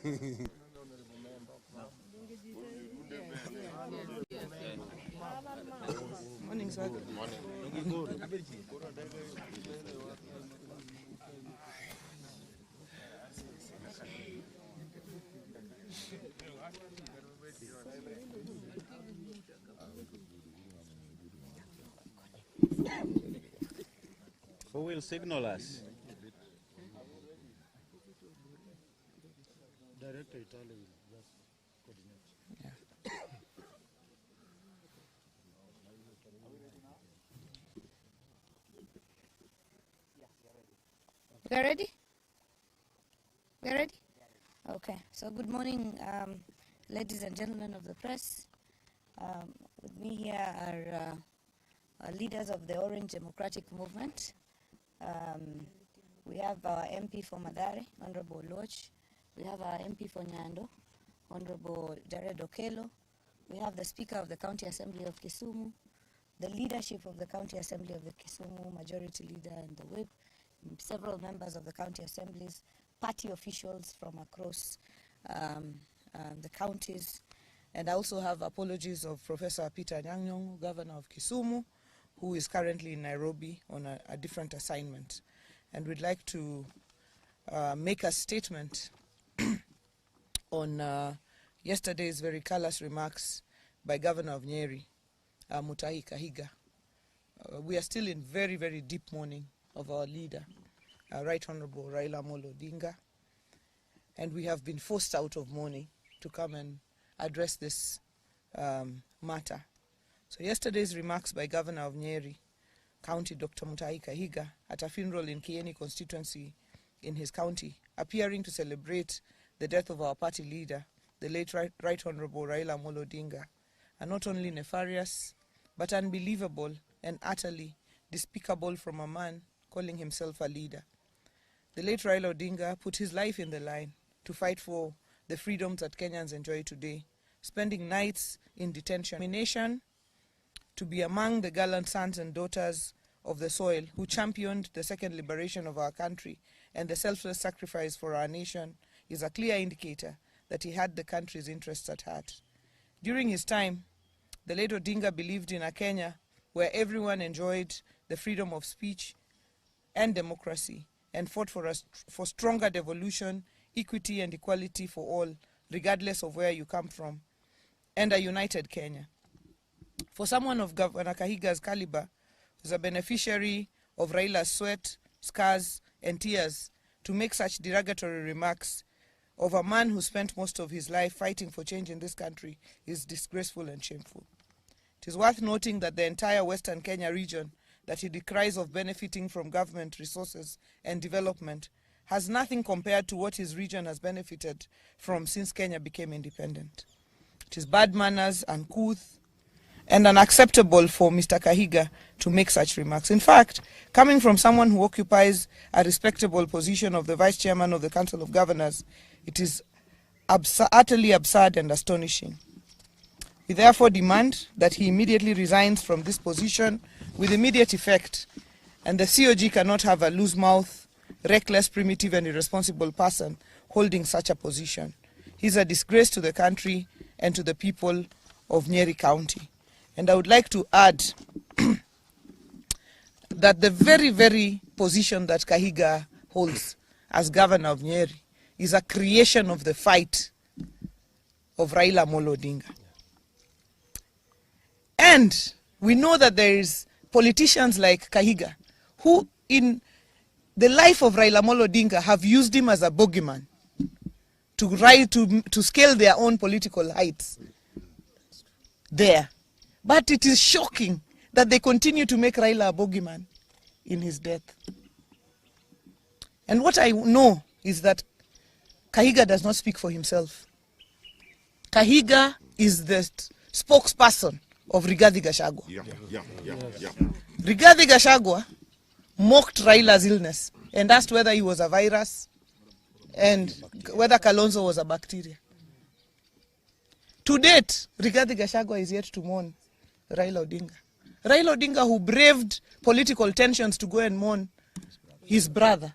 Morning, sir. Who will signal us? Director Italy will just coordinate. Yeah. We're ready? We're ready? Okay. So good morning, ladies and gentlemen of the press. With me here are leaders of the Orange Democratic Movement. We have our MP for Madare, Honorable Loch. We have our MP for Nyando, Honorable Jared Okello. We have the Speaker of the County Assembly of Kisumu, the leadership of the County Assembly of the Kisumu, Majority Leader and the Whip, several members of the county assemblies, party officials from across the counties. And I also have apologies of Professor Peter Nyang'nyong, Governor of Kisumu, who is currently in Nairobi on a different assignment. And we'd like to make a statement on yesterday's very callous remarks by Governor of Nyeri, Mutahi Kahiga. We are still in very, very deep mourning of our leader, Right Honorable Raila Odinga, and we have been forced out of mourning to come and address this matter. So yesterday's remarks by Governor of Nyeri County, Dr. Mutahi Kahiga, at a funeral in Kieni constituency in his county, appearing to celebrate the death of our party leader, the late Right Honorable Raila Odinga, are not only nefarious, but unbelievable and utterly despicable from a man calling himself a leader. The late Raila Odinga put his life in the line to fight for the freedoms that Kenyans enjoy today, spending nights in detention, to be among the gallant sons and daughters of the soil who championed the second liberation of our country and the selfless sacrifice for our nation is a clear indicator that he had the country's interests at heart. During his time, the late Odinga believed in a Kenya where everyone enjoyed the freedom of speech and democracy and fought for stronger devolution, equity and equality for all, regardless of where you come from, and a united Kenya. For someone of Governor Kahiga's caliber, who's a beneficiary of Raila's sweat, scars, and tears, to make such derogatory remarks of a man who spent most of his life fighting for change in this country is disgraceful and shameful. It is worth noting that the entire Western Kenya region that he decries of benefiting from government resources and development has nothing compared to what his region has benefited from since Kenya became independent. It is bad manners, uncouth, and unacceptable for Mr. Kahiga to make such remarks. In fact, coming from someone who occupies a respectable position of the Vice Chairman of the Council of Governors, it is utterly absurd and astonishing. We therefore demand that he immediately resigns from this position with immediate effect, and the COG cannot have a loose-mouthed, reckless, primitive and irresponsible person holding such a position. He's a disgrace to the country and to the people of Nyeri County. And I would like to add that the very, very position that Kahiga holds as governor of Nyeri is a creation of the fight of Raila Odinga. And we know that there is politicians like Kahiga who in the life of Raila Odinga have used him as a bogeyman to scale their own political heights there. But it is shocking that they continue to make Raila a bogeyman in his death. And what I know is that Kahiga does not speak for himself. Kahiga is the spokesperson of Rigathi Gachagua. Rigathi Gachagua mocked Raila's illness and asked whether he was a virus and whether Kalonzo was a bacteria. To date, Rigathi Gachagua is yet to mourn Raila Odinga. Raila Odinga, who braved political tensions to go and mourn his brother,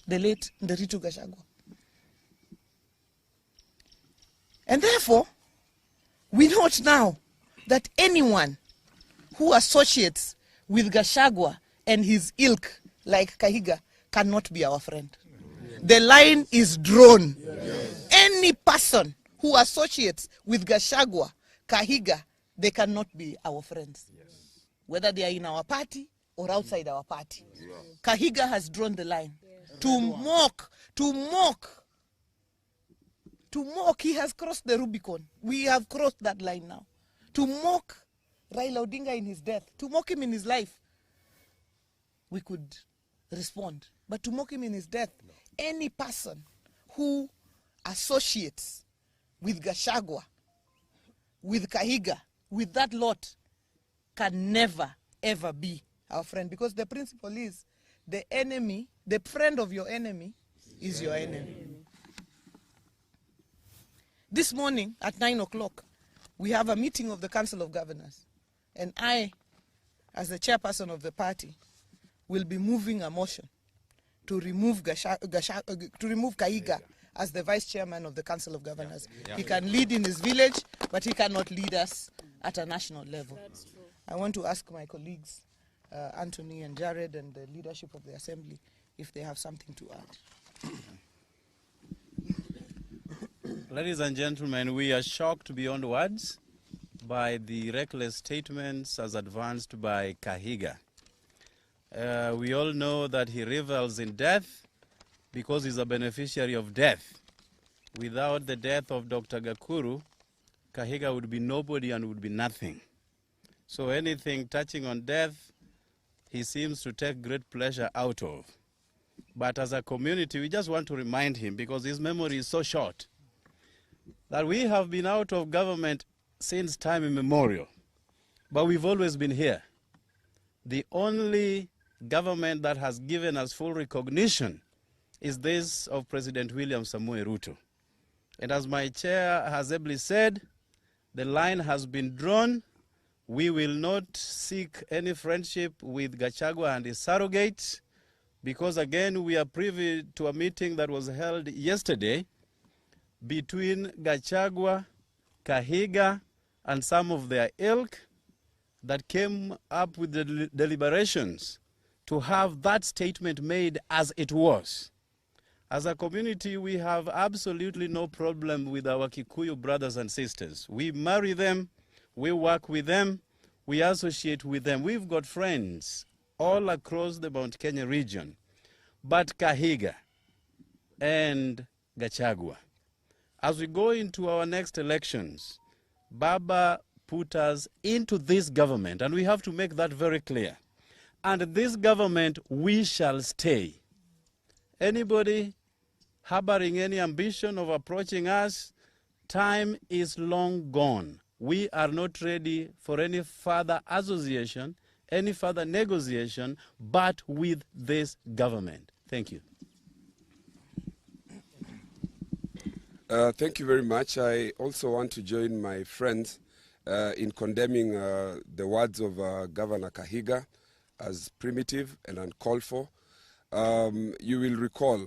the late Nderitu Gachagua. And therefore, we note now that anyone who associates with Gachagua and his ilk like Kahiga cannot be our friend. The line is drawn. Yes. Any person who associates with Gachagua, Kahiga, they cannot be our friends. Yes. Whether they are in our party or outside our party. Yes. Kahiga has drawn the line. Yes. To mock, he has crossed the Rubicon. We have crossed that line now. To mock Raila Odinga in his death, to mock him in his life, we could respond. But to mock him in his death, no. Any person who associates with Gachagua, with Kahiga, with that lot, can never, ever be our friend. Because the principle is, the enemy, the friend of your enemy is your enemy. This morning at 9 o'clock, we have a meeting of the Council of Governors. And I, as the chairperson of the party, will be moving a motion to remove Kahiga as the vice chairman of the Council of Governors. Yeah. He can lead in his village, but he cannot lead us at a national level. That's true. I want to ask my colleagues, Anthony and Jared, and the leadership of the Assembly, if they have something to add. Ladies and gentlemen, we are shocked beyond words by the reckless statements as advanced by Kahiga. We all know that he revels in death because he's a beneficiary of death. Without the death of Dr. Gakuru, Kahiga would be nobody and would be nothing. So anything touching on death, he seems to take great pleasure out of. But as a community, we just want to remind him, because his memory is so short, that we have been out of government since time immemorial, but we've always been here. The only government that has given us full recognition is this of President William Samoei Ruto. And as my chair has ably said, the line has been drawn. We will not seek any friendship with Gachagua and his surrogates, because again, we are privy to a meeting that was held yesterday between Gachagua, Kahiga, and some of their ilk that came up with the deliberations to have that statement made as it was. As a community, we have absolutely no problem with our Kikuyu brothers and sisters. We marry them, we work with them, we associate with them. We've got friends all across the Mount Kenya region. But Kahiga and Gachagua, as we go into our next elections, Baba put us into this government, and we have to make that very clear. And this government, we shall stay. Anybody harboring any ambition of approaching us, time is long gone. We are not ready for any further association, any further negotiation, but with this government. Thank you. Thank you very much. I also want to join my friends in condemning the words of Governor Kahiga as primitive and uncalled for. You will recall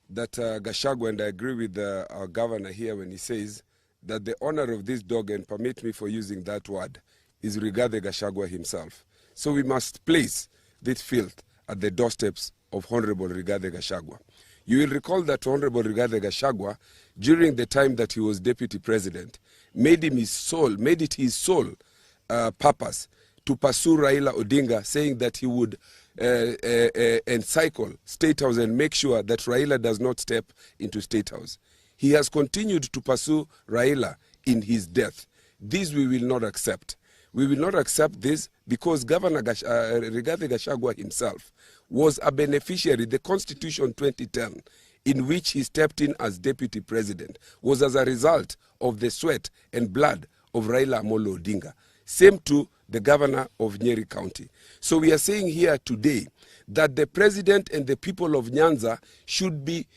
that Gachagua, and I agree with our governor here when he says that the owner of this dog, and permit me for using that word, is Rigathi Gachagua himself. So we must place this filth at the doorsteps of Honorable Rigathi Gachagua. You will recall that Honorable Rigathi Gachagua, during the time that he was deputy president, made it his sole purpose to pursue Raila Odinga, saying that he would encircle State House and make sure that Raila does not step into State House. He has continued to pursue Raila in his death. This we will not accept. We will not accept this because Governor Rigathi Gachagua himself was a beneficiary. The Constitution 2010, in which he stepped in as deputy president, was as a result of the sweat and blood of Raila Amolo Odinga. Same to the governor of Nyeri County. So we are saying here today that the president and the people of Nyanza should be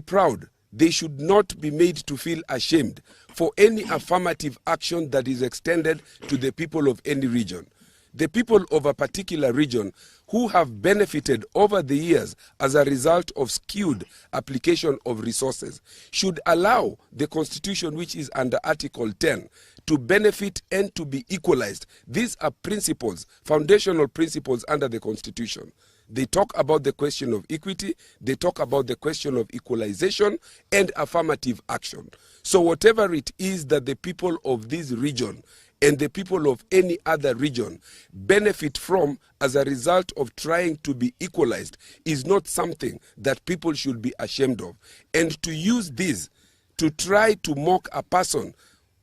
proud. They should not be made to feel ashamed for any affirmative action that is extended to the people of any region. the people of a particular region who have benefited over the years as a result of skewed application of resources should allow the constitution, which is under Article 10, to benefit and to be equalized. These are principles, foundational principles under the constitution. They talk about the question of equity, they talk about the question of equalization and affirmative action. So whatever it is that the people of this region and the people of any other region benefit from as a result of trying to be equalized is not something that people should be ashamed of. And to use this to try to mock a person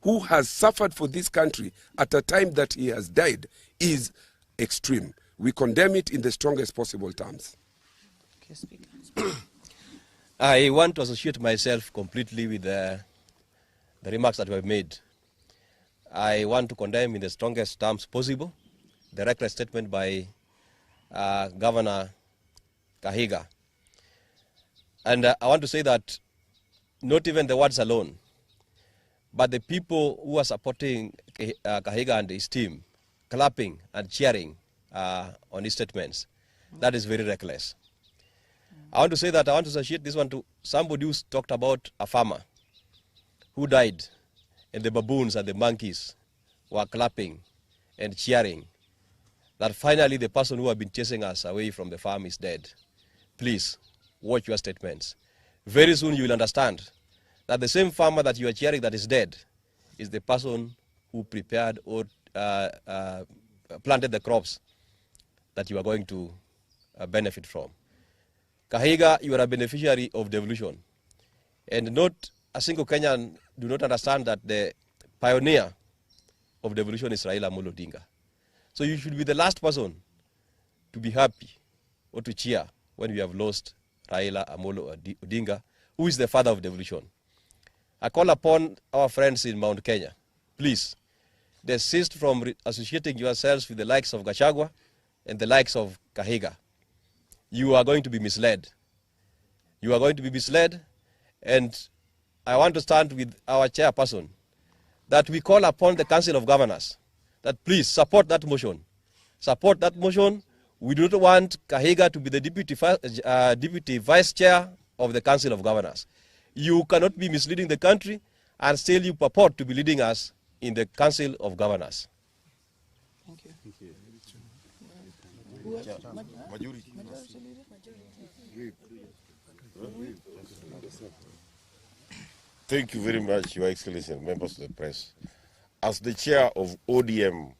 who has suffered for this country at a time that he has died is extreme. We condemn it in the strongest possible terms. Okay, Speaker. I want to associate myself completely with the remarks that were made. I want to condemn in the strongest terms possible the reckless statement by Governor Kahiga. And I want to say that not even the words alone, but the people who are supporting Kahiga and his team, clapping and cheering on his statements, that is very reckless. I want to say that I want to associate this one to somebody who talked about a farmer who died, and the baboons and the monkeys were clapping and cheering that finally the person who had been chasing us away from the farm is dead. Please, watch your statements. Very soon you will understand that the same farmer that you are cheering that is dead is the person who prepared or planted the crops that you are going to benefit from. Kahiga, you are a beneficiary of devolution. And not a single Kenyan do not understand that the pioneer of devolution is Raila Odinga. So you should be the last person to be happy or to cheer when we have lost Raila Odinga, who is the father of devolution. I call upon our friends in Mount Kenya, please, desist from associating yourselves with the likes of Gachagua and the likes of Kahiga. You are going to be misled. You are going to be misled, and I want to stand with our chairperson that we call upon the Council of Governors that please support that motion. Support that motion. We do not want Kahiga to be the deputy vice chair of the Council of Governors. You cannot be misleading the country and still you purport to be leading us in the Council of Governors. Thank you. Thank you very much, Your Excellency and members of the press. As the chair of ODM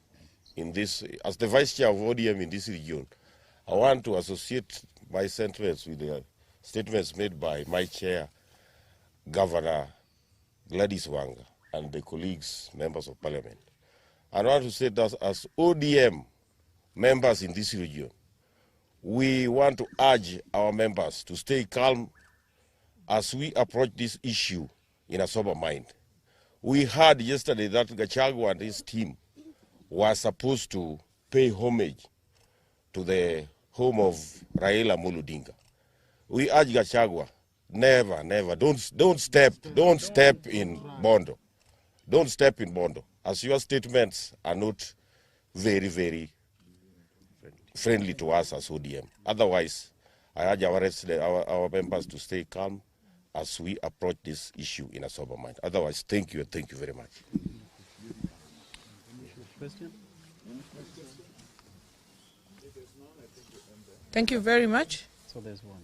in this, as the vice chair of ODM in this region, I want to associate my sentiments with the statements made by my chair, Governor Gladys Wanga, and the colleagues, members of parliament. I want to say that as ODM members in this region, we want to urge our members to stay calm as we approach this issue in a sober mind. We heard yesterday that Gachagua and his team were supposed to pay homage to the home of Raila Odinga. We urge Gachagua, never, never, don't step in Bondo. Don't step in Bondo, as your statements are not very, very friendly to us as ODM. Otherwise, I urge our members to stay calm as we approach this issue in a sober mind. Otherwise, thank you and thank you very much. Thank you very much. So there's one.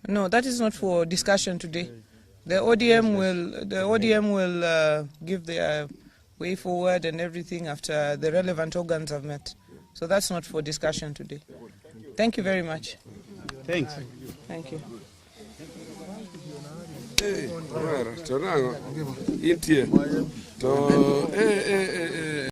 No, that is not for discussion today. The ODM will give their way forward and everything after the relevant organs have met. So that's not for discussion today. Thank you very much. Thanks. Thank you. Hey,